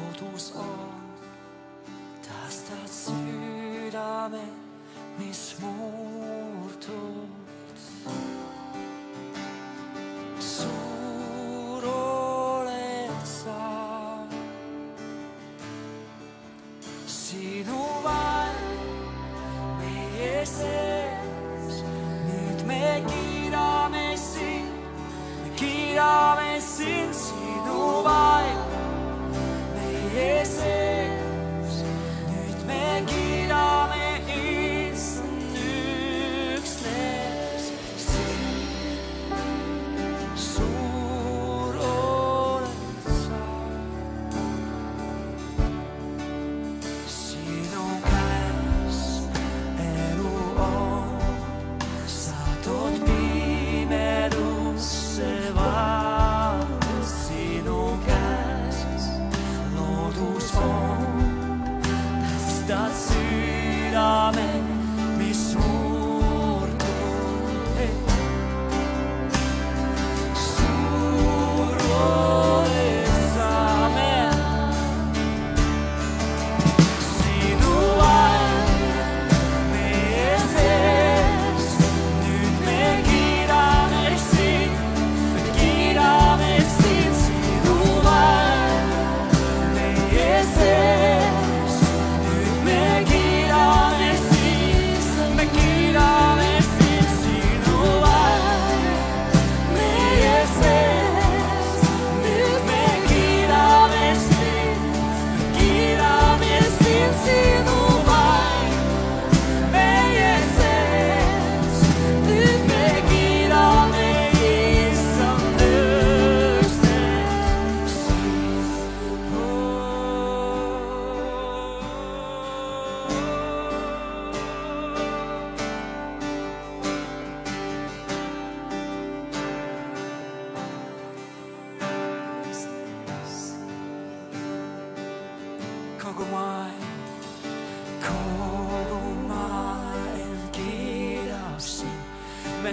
loodus on. Taastad südame, mis murtud. Suur oled sa, sinu vaim meie sees. Nüüd me kiidame sind, sinu vaim meie sees. Nüüd me kiidame issand üksnes sind. Suur oled sa, sinu käes elu on. Sa tood pimedusse valgust, sinu käes loodus on. Taastad südame, mis murtud. Suur oled sa, sinu vaim meie sees. Nüüd me kiidame sind, sinu vaim meie sees. Nüüd me kiidame sind, sinu vaim meie sees. Nüüd me kiidame sind, sinu vaim meie sees. Nüüd me kiidame issand üksnes sind. Kogu maailm kiidab sind, me